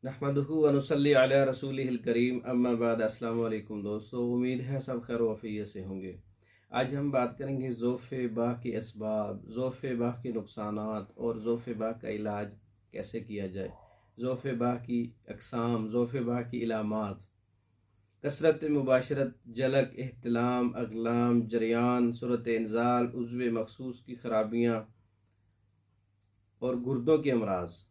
नहमदुहु व नुसल्ली अला रसूलिहिल करीम अम्मा बाद। अस्सलाम वालेकुम दोस्तों, उम्मीद है सब खैर वफ़ियत से होंगे। आज हम बात करेंगे ज़ोफ़े बाह के असबाब, ज़ोफ़े बाह के नुकसानात और ज़ोफ़े बाह का इलाज कैसे किया जाए। ज़ोफ़े बाह की अक़साम, ज़ोफ़े बाह की इलामात, कसरत मुबाशरत, जलक, एहतलाम, अगलाम, जरियान, सूरत इंज़ाल, उज़्व मखसूस की खराबियाँ और गुर्दों के अमराज,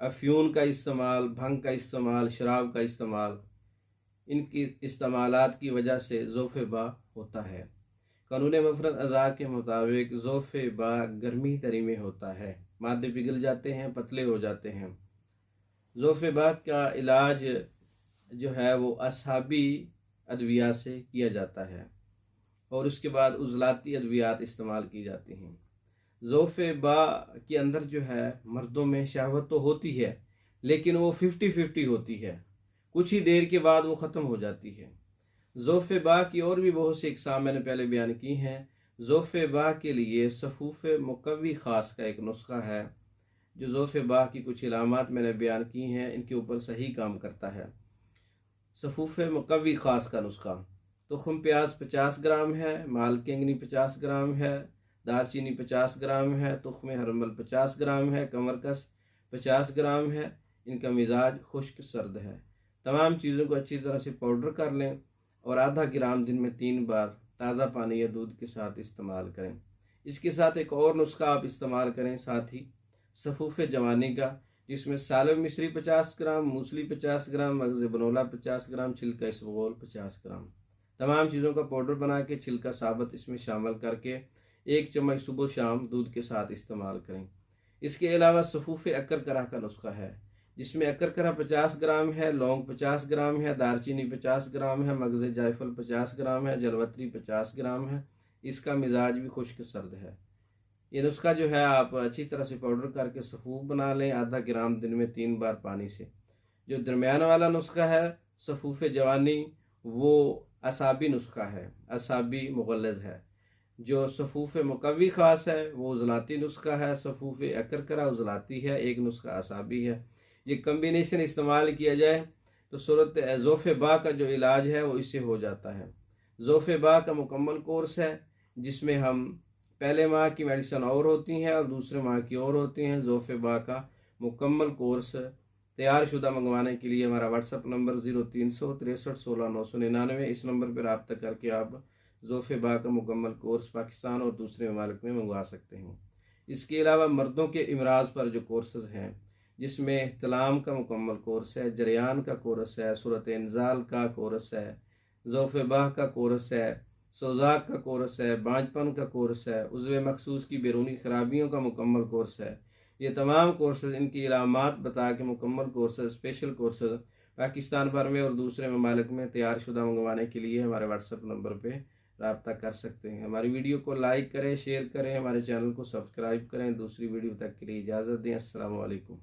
अफ्यून का इस्तेमाल, भंग का इस्तेमाल, शराब का इस्तेमाल, इनकी इस्तेमालात की वजह से ज़ोफ़े बा होता है। कानून मफरत अज़ा के मुताबिक ज़ोफ़े बा गर्मी तरी में होता है, मादे पिघल जाते हैं, पतले हो जाते हैं। ज़ोफ़े बा का इलाज जो है वो असहाबी अद्विया से किया जाता है और उसके बाद उज़लाती अद्वियात इस्तेमाल की जाती हैं। ज़ोफ़े बा के अंदर जो है मर्दों में शहवत तो होती है, लेकिन वो 50-50 होती है, कुछ ही देर के बाद वो ख़त्म हो जाती है। ज़ोफ़े बा की और भी बहुत सी इक़साम मैंने पहले बयान की हैं। ज़ोफ़े बा के लिए सफ़ूफ़ मुक़व्वी ख़ास का एक नुस्खा है, जो ज़ोफ़े बा की कुछ इलामात मैंने बयान की हैं, इनके ऊपर सही काम करता है। सफ़ूफ़ मुक़व्वी ख़ास का नुस्खा: तुख़्म प्याज 50 ग्राम है, माल केंगनी 50 ग्राम है, दालचीनी 50 ग्राम है, तुख़्म हरमल 50 ग्राम है, कमरकस 50 ग्राम है। इनका मिजाज खुश्क सर्द है। तमाम चीज़ों को अच्छी तरह से पाउडर कर लें और आधा ग्राम दिन में 3 बार ताज़ा पानी या दूध के साथ इस्तेमाल करें। इसके साथ एक और नुस्खा आप इस्तेमाल करें साथ ही, सफ़ूफ़ जवानी का, जिसमें सालब मिश्री 50 ग्राम, मूसली 50 ग्राम, मगज़ बनोला 50 ग्राम, छिलका इसबगोल 50 ग्राम। तमाम चीज़ों का पाउडर बना के छिलका साबत इसमें शामिल करके 1 चम्मच सुबह शाम दूध के साथ इस्तेमाल करें। इसके अलावा सफ़ूफ़ अकरकरा का नुस्खा है, जिसमें अकरकरा 50 ग्राम है, लौंग 50 ग्राम है, दालचीनी 50 ग्राम है, मगज़ जायफल 50 ग्राम है, जलवत्री 50 ग्राम है। इसका मिजाज भी खुश्क सर्द है। ये नुस्खा जो है आप अच्छी तरह से पाउडर करके सफ़ूफ बना लें, आधा ग्राम दिन में 3 बार पानी से। जो दरमियान वाला नुस्खा है सफ़ूफ़ जवानी, वो असाबी नुस्खा है, असाबी मुग़ल्लज़ है। जो सफ़ूफ़ मुक़व्वी ख़ास है वो उज़लाती नुस्खा है, सफ़ूफ़ अकरकरा उज़लाती है, एक नुस्खा असाबी है। ये कम्बिनेशन इस्तेमाल किया जाए तो सूरत ज़ोफ़े बा का जो इलाज है वो इससे हो जाता है। ज़ोफ़े बा का मुकम्मल कोर्स है, जिसमें हम पहले माह की मेडिसिन और होती हैं और दूसरे माह की और होती हैं। ज़ोफ़े बा का मुकम्मल कोर्स तैयार शुदा मंगवाने के लिए हमारा व्हाट्सअप नंबर 0300 63 16 999, इस नंबर पर रब्ता करके आप ज़ोफ़े बा का मुकम्मल कोर्स पाकिस्तान और दूसरे ममालिक में मंगवा सकते हैं। इसके अलावा मर्दों के इमराज़ पर जो कोर्सेज़ हैं, जिसमें एहतलाम का मुकम्मल कोर्स है, जरियान का कोर्स है, सूरत इंज़ाल का कोर्स है, ज़ोफ़े बा का कोर्स है, सोज़ाक का कोर्स है, बांझपन का कोर्स है, उज़्व मखसूस की बैरूनी खराबियों का मुकम्मल कोर्स है। ये तमाम कोर्सेज़, इनकी इलामात बता के मुकम्मल कोर्सेज़, स्पेशल कोर्सेज़ पाकिस्तान भर में और दूसरे ममालिक में तैयार शुदा मंगवाने के लिए हमारे व्हाट्सएप नंबर पर रब्ता कर सकते हैं। हमारी वीडियो को लाइक करें, शेयर करें, हमारे चैनल को सब्सक्राइब करें। दूसरी वीडियो तक के लिए इजाज़त दें। अस्सलामु अलैकुम।